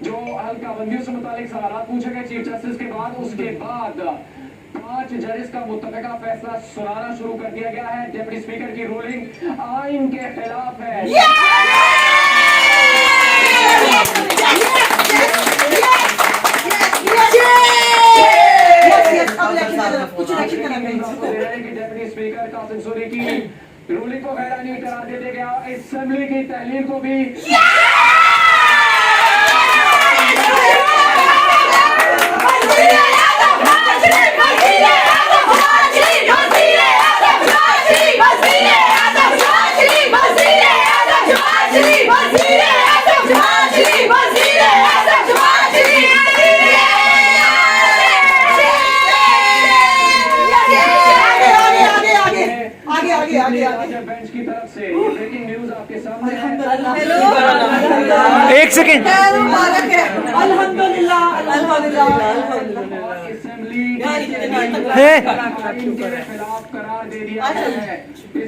जो हल्काबंदियों से मुतालिक सवाल पूछे गए चीफ जस्टिस के बाद, उसके बाद 5 जजेस का मुत्तफ़िका फैसला सुनाना शुरू कर दिया गया है। डिप्टी स्पीकर की रूलिंग आइन के खिलाफ है। डिप्टी स्पीकर कासिम सूरी की रूलिंग को गैरानी करार दे दिया गया। असेंबली की तहलील को भी बेंच की तरफ से ब्रेकिंग न्यूज आपके सामने है। एक सेकंड। असेंबली खिलाफ करार दे दिया है। 3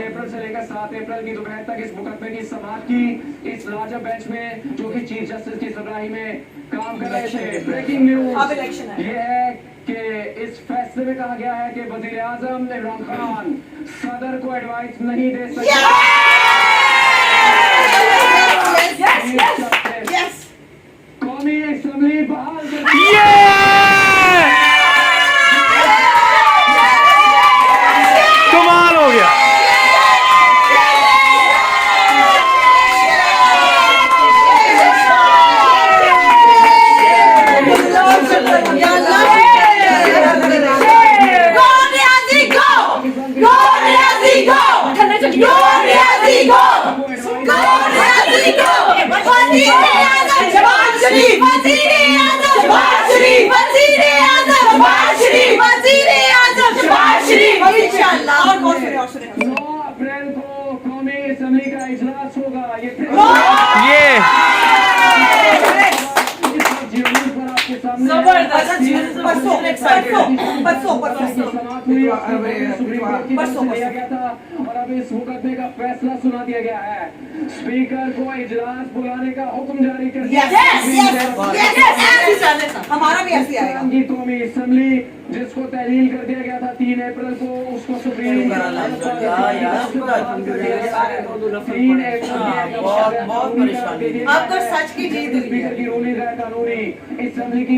अप्रैल से लेकर 7 अप्रैल की दोपहर तक इस मुकदमे की समाअत की। इस लाजब बेंच में जो कि चीफ जस्टिस की सरबराही में काम कर रहे थे। ब्रेकिंग न्यूज ये है कि इस फैसले में कहा गया है कि वजीर आजम इमरान खान सदर को एडवाइस नहीं दे सकते। कौमी असेंबली बहाल कमाल हो गया। अप्रैल को कौमी असेंबली का इजलास होगा। ये आपके सामने लिया गया था और अब इस मुकदमे का फैसला सुना दिया गया है। स्पीकर को इजलास बुलाने का हुक्म जारी कर दिया। हमारा भी ऐसे आएगा। कौमी असेंबली जिसको तहलील कर दिया गया था 3 अप्रैल को, उसको सुप्रीम आपको सच की जीत हुई है। स्पीकर की रूलिंग है कानूनी। असेंबली की